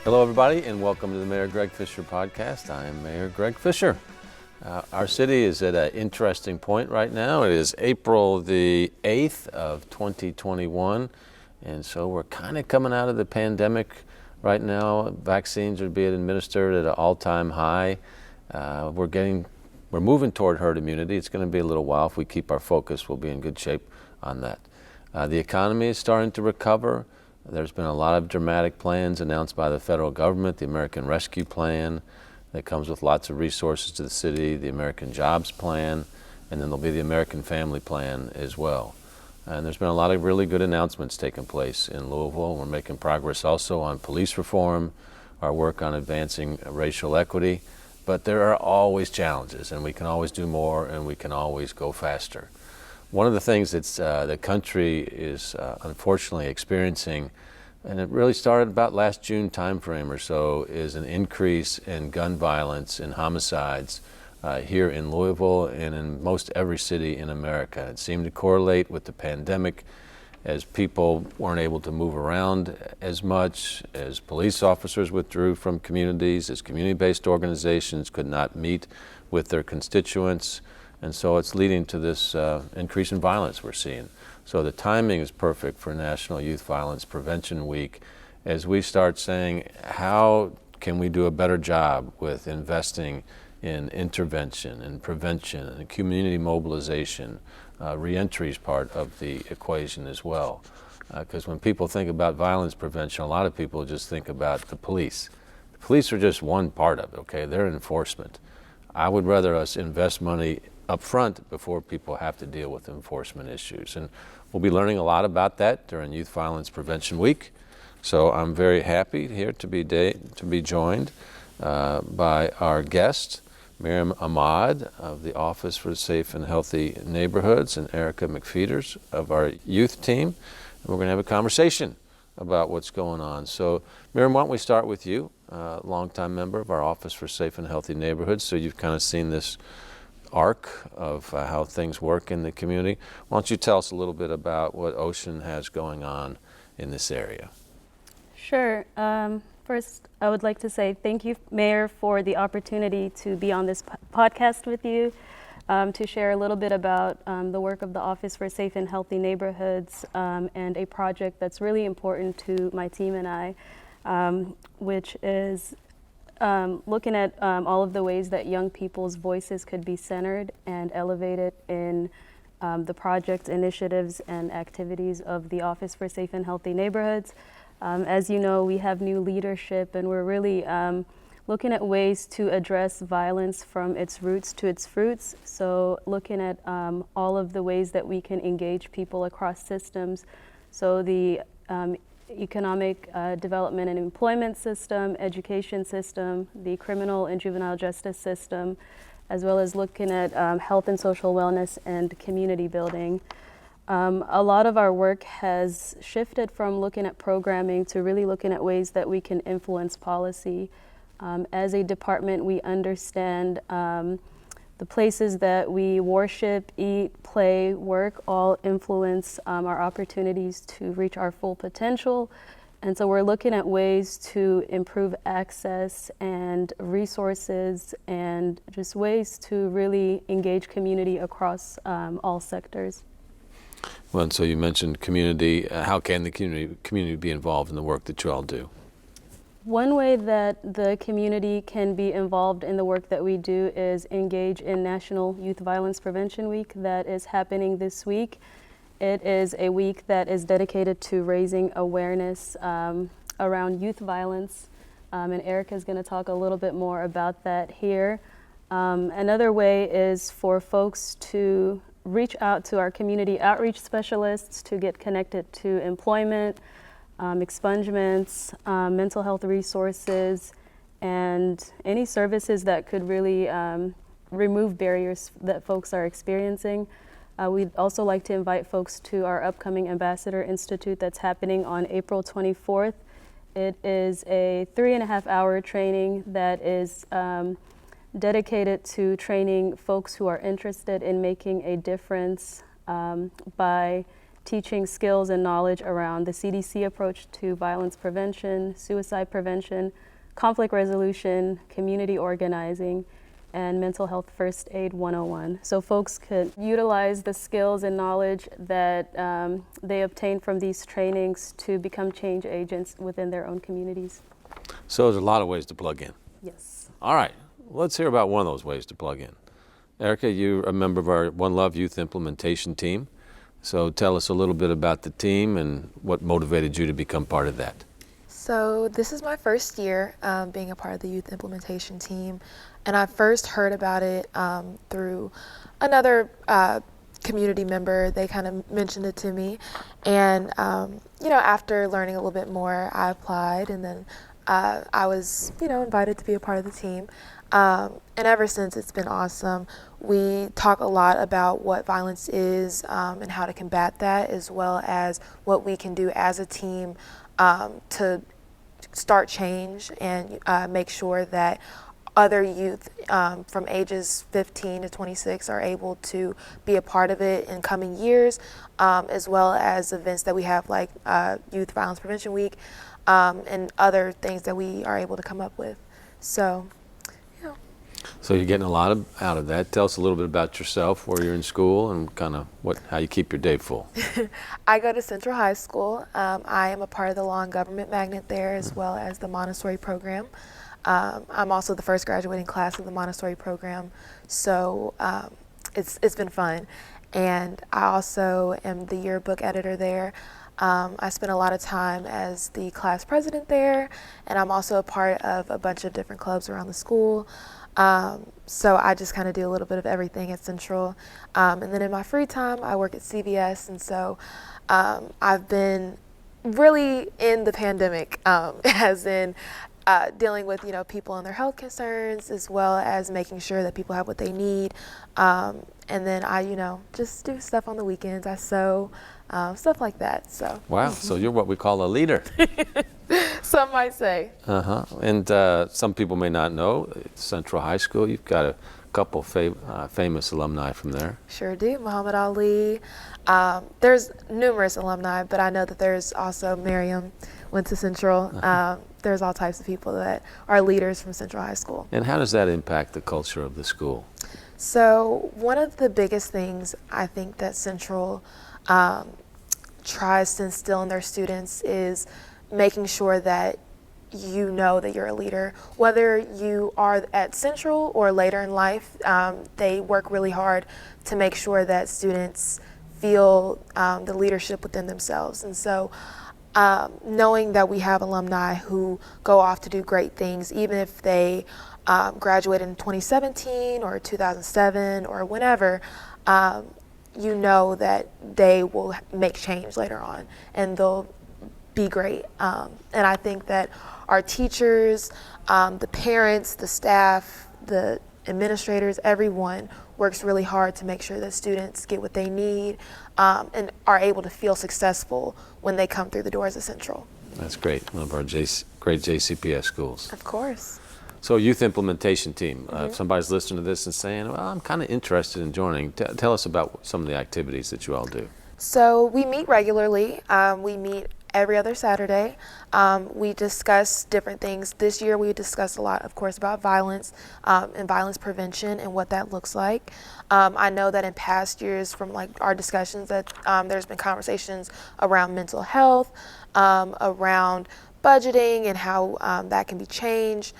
Hello, everybody, and welcome to the Mayor Greg Fischer podcast. I am Mayor Greg Fischer. Our city is at an interesting point right now. It is April the 8th of 2021, and so we're kind of coming out of the pandemic right now. Vaccines are being administered at an all-time high. We're moving toward herd immunity. It's going to be a little while. If we keep our focus, we'll be in good shape on that. The economy is starting to recover. There's been a lot of dramatic plans announced by the federal government, the American Rescue Plan that comes with lots of resources to the city, the American Jobs Plan, and then there'll be the American Family Plan as well. And there's been a lot of really good announcements taking place in Louisville. We're making progress also on police reform, our work on advancing racial equity, but there are always challenges, and we can always do more, and we can always go faster. One of the things that the country is unfortunately experiencing, and it really started about last June timeframe or so, is an increase in gun violence and homicides here in Louisville and in most every city in America. It seemed to correlate with the pandemic as people weren't able to move around as much, as police officers withdrew from communities, as community-based organizations could not meet with their constituents. And so it's leading to this increase in violence we're seeing. So the timing is perfect for National Youth Violence Prevention Week as we start saying, how can we do a better job with investing in intervention and prevention and community mobilization? Reentry is part of the equation as well. Because when people think about violence prevention, a lot of people just think about the police. The police are just one part of it, okay? They're enforcement. I would rather us invest money up front before people have to deal with enforcement issues. And we'll be learning a lot about that during Youth Violence Prevention Week. So I'm very happy here to be joined by our guest, Miriam Ahmad of the Office for Safe and Healthy Neighborhoods, and Erica McFeeters of our youth team. And we're going to have a conversation about what's going on. So Miriam, why don't we start with you, longtime member of our Office for Safe and Healthy Neighborhoods. So you've kind of seen this arc of how things work in the community. Why don't you tell us a little bit about what OSHN has going on in this area? Sure. First, I would like to say thank you, Mayor, for the opportunity to be on this podcast with you, to share a little bit about the work of the Office for Safe and Healthy Neighborhoods and a project that's really important to my team and I, which is looking at all of the ways that young people's voices could be centered and elevated in the project initiatives and activities of the Office for Safe and Healthy Neighborhoods. As you know, we have new leadership, and we're really looking at ways to address violence from its roots to its fruits. So looking at all of the ways that we can engage people across systems. So the economic development and employment system, education system, the criminal and juvenile justice system, as well as looking at health and social wellness and community building. A lot of our work has shifted from looking at programming to really looking at ways that we can influence policy. As a department, we understand the places that we worship, eat, play, work all influence our opportunities to reach our full potential. And so we're looking at ways to improve access and resources and just ways to really engage community across all sectors. Well, and so you mentioned community. How can the community be involved in the work that you all do? One way that the community can be involved in the work that we do is engage in National Youth Violence Prevention Week that is happening this week. It is a week that is dedicated to raising awareness around youth violence, and Erica is going to talk a little bit more about that here. Another way is for folks to reach out to our community outreach specialists to get connected to employment, expungements, mental health resources, and any services that could really remove barriers that folks are experiencing. We'd also like to invite folks to our upcoming Ambassador Institute that's happening on April 24th. It is a 3.5-hour training that is dedicated to training folks who are interested in making a difference by teaching skills and knowledge around the CDC approach to violence prevention, suicide prevention, conflict resolution, community organizing, and mental health first aid 101. So folks could utilize the skills and knowledge that they obtain from these trainings to become change agents within their own communities. So there's a lot of ways to plug in. Yes. All right, let's hear about one of those ways to plug in. Erica, you're a member of our One Love Youth Implementation Team. So tell us a little bit about the team and what motivated you to become part of that. So this is my first year being a part of the Youth Implementation Team, and I first heard about it through another community member. They kind of mentioned it to me, and after learning a little bit more, I applied, and then I was invited to be a part of the team. And ever since, it's been awesome. We talk a lot about what violence is and how to combat that, as well as what we can do as a team to start change and make sure that other youth from ages 15 to 26 are able to be a part of it in coming years, as well as events that we have like Youth Violence Prevention Week and other things that we are able to come up with. So you're getting a lot out of that. Tell us a little bit about yourself, where you're in school, and kind of how you keep your day full. I go to Central High School. I am a part of the Law and Government Magnet there, as well as the Montessori program. I'm also the first graduating class of the Montessori program, so it's been fun. And I also am the yearbook editor there. I spend a lot of time as the class president there, and I'm also a part of a bunch of different clubs around the school. So I just kind of do a little bit of everything at Central. And then in my free time, I work at CVS, and so I've been really in the pandemic, as in dealing with people and their health concerns, as well as making sure that people have what they need. And then I just do stuff on the weekends. I sew, stuff like that. So wow, so you're what we call a leader. Some might say. And some people may not know, Central High School, you've got a couple famous alumni from there. Sure do. Muhammad Ali. There's numerous alumni, but I know that there's also Miriam went to Central. There's all types of people that are leaders from Central High School. And how does that impact the culture of the school? So one of the biggest things I think that Central tries to instill in their students is making sure that you know that you're a leader. Whether you are at Central or later in life, they work really hard to make sure that students feel the leadership within themselves. And so knowing that we have alumni who go off to do great things, even if they graduated in 2017 or 2007 or whenever, you know that they will make change later on and they'll be great. And I think that our teachers, the parents, the staff, the administrators, everyone works really hard to make sure that students get what they need and are able to feel successful when they come through the doors of Central. That's great. One of our great JCPS schools. Of course. So Youth Implementation Team, if somebody's listening to this and saying, well, I'm kind of interested in joining, tell us about some of the activities that you all do. So we meet regularly. We meet every other Saturday. We discuss different things. This year we discussed a lot, of course, about violence and violence prevention and what that looks like. I know that in past years from like our discussions that there's been conversations around mental health, around budgeting and how that can be changed.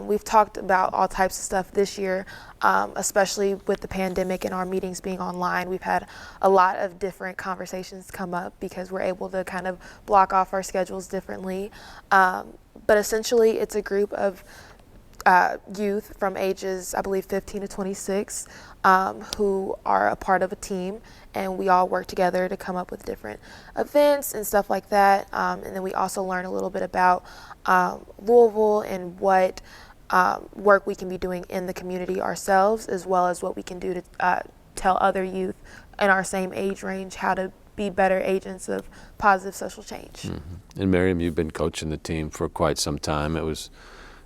We've talked about all types of stuff this year, especially with the pandemic and our meetings being online. We've had a lot of different conversations come up because we're able to kind of block off our schedules differently. But essentially, it's a group of youth from ages, I believe, 15 to 26 who are a part of a team, and we all work together to come up with different events and stuff like that. And then we also learn a little bit about Louisville and what work we can be doing in the community ourselves, as well as what we can do to tell other youth in our same age range how to be better agents of positive social change. Mm-hmm. And Miriam, you've been coaching the team for quite some time. It was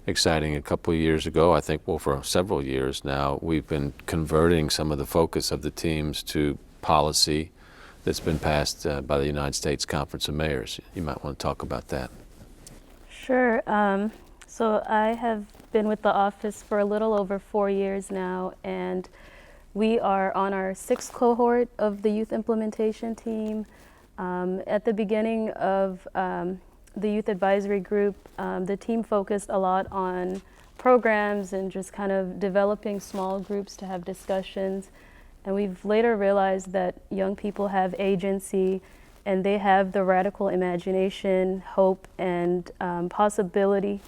exciting a couple of years ago. I think, well, for several years now, we've been converting some of the focus of the teams to policy that's been passed by the United States Conference of Mayors. You might want to talk about that. Sure. So I have been with the office for a little over 4 years now, and we are on our 6th cohort of the youth implementation team. At the beginning of the youth advisory group, the team focused a lot on programs and just kind of developing small groups to have discussions. And we've later realized that young people have agency, and they have the radical imagination, hope, and possibility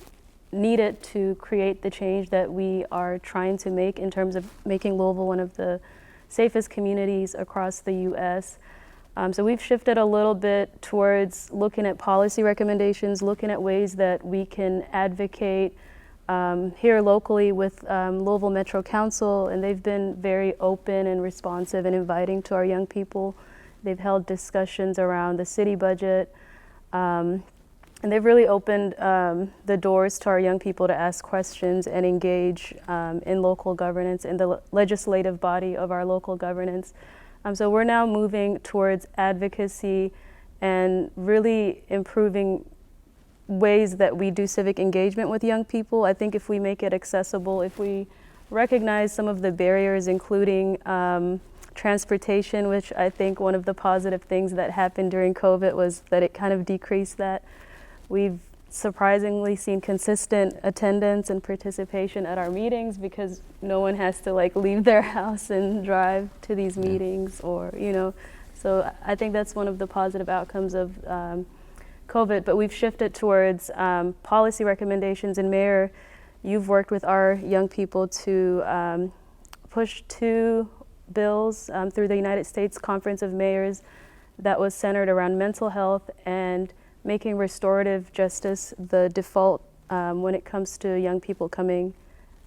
needed to create the change that we are trying to make in terms of making Louisville one of the safest communities across the U.S. So we've shifted a little bit towards looking at policy recommendations, looking at ways that we can advocate here locally with Louisville Metro Council, and they've been very open and responsive and inviting to our young people. They've held discussions around the city budget, and they've really opened the doors to our young people to ask questions and engage in local governance, in the legislative body of our local governance. So we're now moving towards advocacy and really improving ways that we do civic engagement with young people. I think if we make it accessible, if we recognize some of the barriers, including transportation, which I think one of the positive things that happened during COVID was that it kind of decreased that. We've surprisingly seen consistent attendance and participation at our meetings because no one has to leave their house and drive to these meetings, or so I think that's one of the positive outcomes of COVID. But we've shifted towards policy recommendations, and Mayor, you've worked with our young people to push 2 bills through the United States Conference of Mayors that was centered around mental health and making restorative justice the default when it comes to young people coming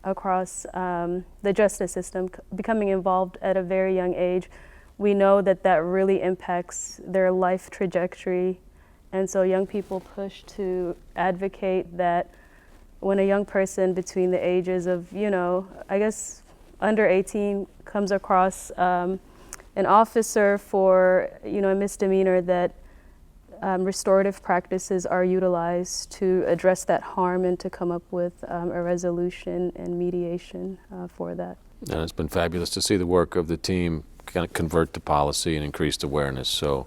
across the justice system, becoming involved at a very young age. We know that that really impacts their life trajectory, and so young people push to advocate that when a young person between the ages of, I guess under 18 comes across an officer for, a misdemeanor, that restorative practices are utilized to address that harm and to come up with a resolution and mediation for that. And it's been fabulous to see the work of the team kind of convert to policy and increased awareness. So,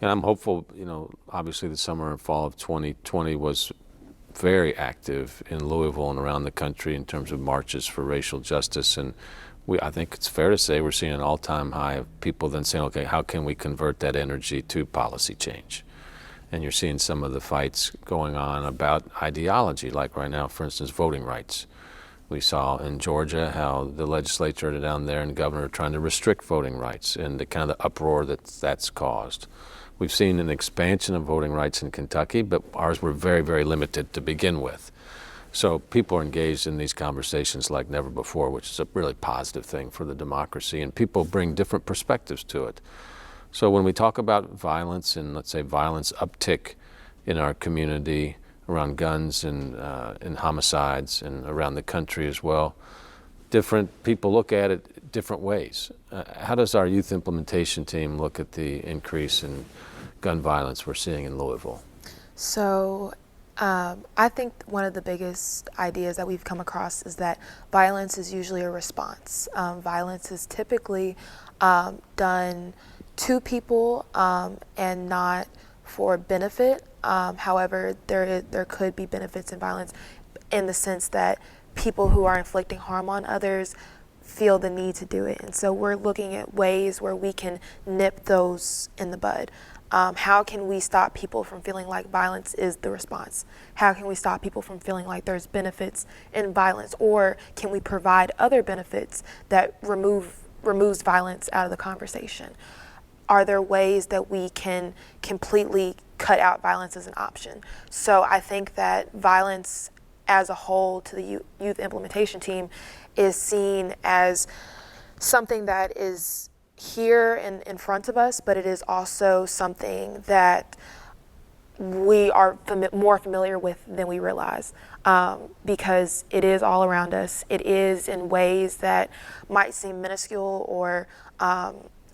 and I'm hopeful, obviously the summer and fall of 2020 was very active in Louisville and around the country in terms of marches for racial justice. And I think it's fair to say we're seeing an all-time high of people then saying, okay, how can we convert that energy to policy change? And you're seeing some of the fights going on about ideology, like right now, for instance, voting rights. We saw in Georgia how the legislature down there and governor are trying to restrict voting rights, and the kind of the uproar that's caused. We've seen an expansion of voting rights in Kentucky, but ours were very, very limited to begin with. So people are engaged in these conversations like never before, which is a really positive thing for the democracy, and people bring different perspectives to it. So when we talk about violence, and let's say violence uptick in our community around guns and homicides and around the country as well, different people look at it different ways. How does our youth implementation team look at the increase in gun violence we're seeing in Louisville? So I think one of the biggest ideas that we've come across is that violence is usually a response. Violence is typically done to people and not for benefit. However, there could be benefits in violence in the sense that people who are inflicting harm on others feel the need to do it. And so we're looking at ways where we can nip those in the bud. How can we stop people from feeling like violence is the response? How can we stop people from feeling like there's benefits in violence? Or can we provide other benefits that removes violence out of the conversation? Are there ways that we can completely cut out violence as an option? So I think that violence as a whole to the youth implementation team is seen as something that is here in front of us, but it is also something that we are more familiar with than we realize, because it is all around us. It is in ways that might seem minuscule or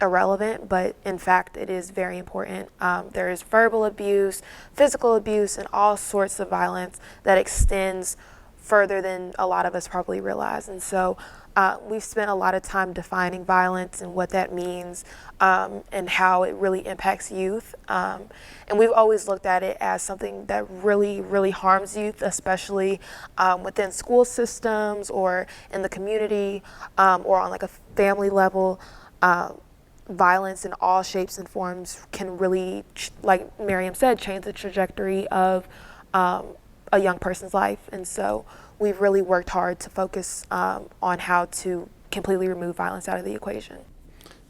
irrelevant, but in fact it is very important. There is verbal abuse, physical abuse, and all sorts of violence that extends further than a lot of us probably realize. And so we've spent a lot of time defining violence and what that means, and how it really impacts youth. And we've always looked at it as something that really, really harms youth, especially within school systems or in the community, or on like a family level. Violence in all shapes and forms can really, like Miriam said, change the trajectory of a young person's life. And so we've really worked hard to focus on how to completely remove violence out of the equation.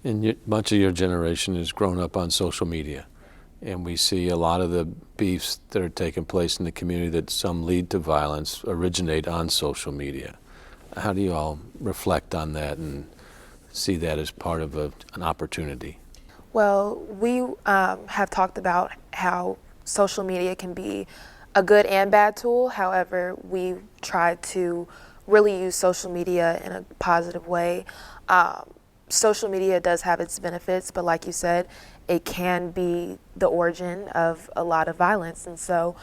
And much of your generation has grown up on social media, and we see a lot of the beefs that are taking place in the community that some lead to violence originate on social media. How do you all reflect on that and see that as part of an opportunity? Well, we have talked about how social media can be a good and bad tool. However, we try to really use social media in a positive way. Social media does have its benefits, but like you said, it can be the origin of a lot of violence. And so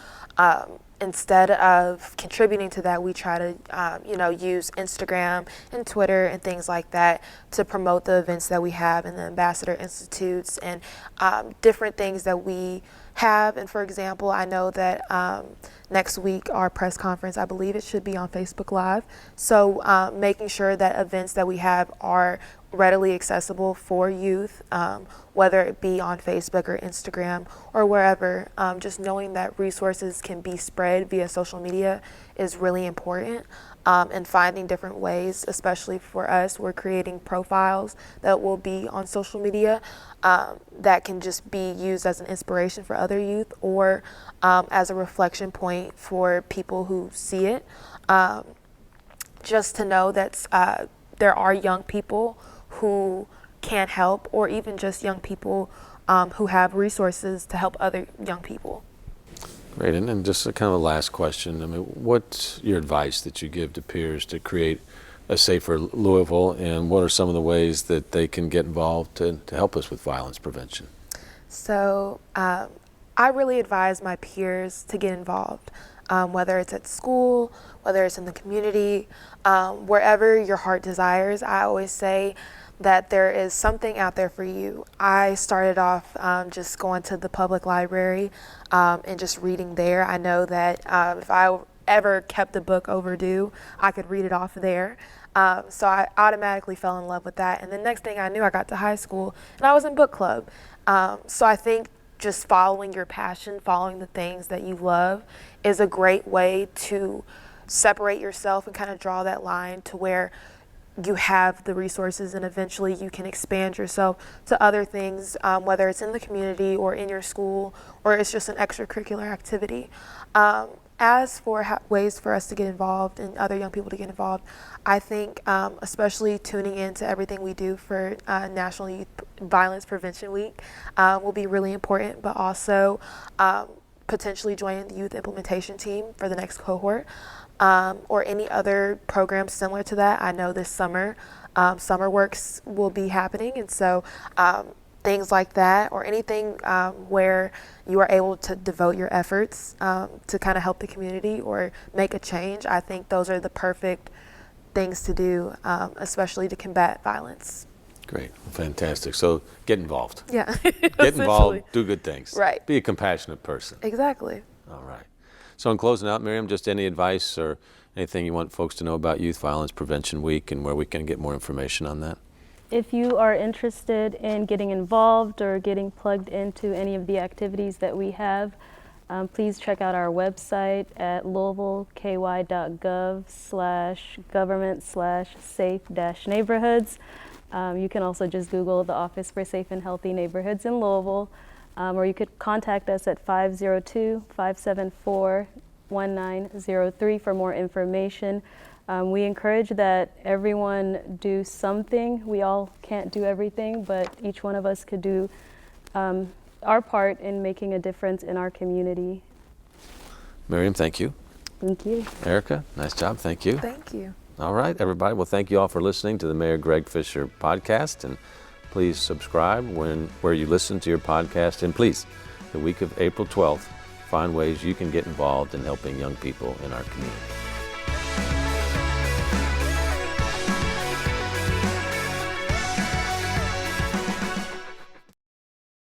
instead of contributing to that, we try to use Instagram and Twitter and things like that to promote the events that we have and the Ambassador Institutes and different things that we have. And for example, I know that next week our press conference, I believe it should be on Facebook Live. So making sure that events that we have are readily accessible for youth, whether it be on Facebook or Instagram or wherever. Just knowing that resources can be spread via social media is really important. And finding different ways, especially for us, we're creating profiles that will be on social media that can just be used as an inspiration for other youth or as a reflection point for people who see it. Just to know that there are young people who can help, or even just young people who have resources to help other young people. Great, and then just a kind of a last question. I mean, what's your advice that you give to peers to create a safer Louisville, and what are some of the ways that they can get involved to help us with violence prevention? So I really advise my peers to get involved, whether it's at school, whether it's in the community, wherever your heart desires. I always say that there is something out there for you. I started off just going to the public library and just reading there. I know that if I ever kept a book overdue, I could read it off there. So I automatically fell in love with that. And the next thing I knew, I got to high school and I was in book club. So I think just following your passion, following the things that you love is a great way to separate yourself and kind of draw that line to where you have the resources and eventually you can expand yourself to other things, whether it's in the community or in your school or it's just an extracurricular activity. As for ways for us to get involved and other young people to get involved, I think especially tuning into everything we do for National Youth Violence Prevention Week will be really important, but also potentially joining the youth implementation team for the next cohort. Or any other programs similar to that. I know this summer, Summer Works will be happening, and so things like that, or anything where you are able to devote your efforts to kind of help the community or make a change. I think those are the perfect things to do, especially to combat violence. Great, fantastic. So get involved. Yeah. Get involved, do good things. Right. Be a compassionate person. Exactly. All right. So in closing out, Miriam, just any advice or anything you want folks to know about Youth Violence Prevention Week and where we can get more information on that? If you are interested in getting involved or getting plugged into any of the activities that we have, please check out our website at louisvilleky.gov/government/safe-neighborhoods. You can also just Google the Office for Safe and Healthy Neighborhoods in Louisville. Or you could contact us at 502-574-1903 for more information. We encourage that everyone do something. We all can't do everything, but each one of us could do our part in making a difference in our community. Miriam, thank you. Thank you. Erica, nice job. Thank you. Thank you. All right, everybody. Well, thank you all for listening to the Mayor Greg Fischer podcast. And please subscribe where you listen to your podcast. And please, the week of April 12th, find ways you can get involved in helping young people in our community.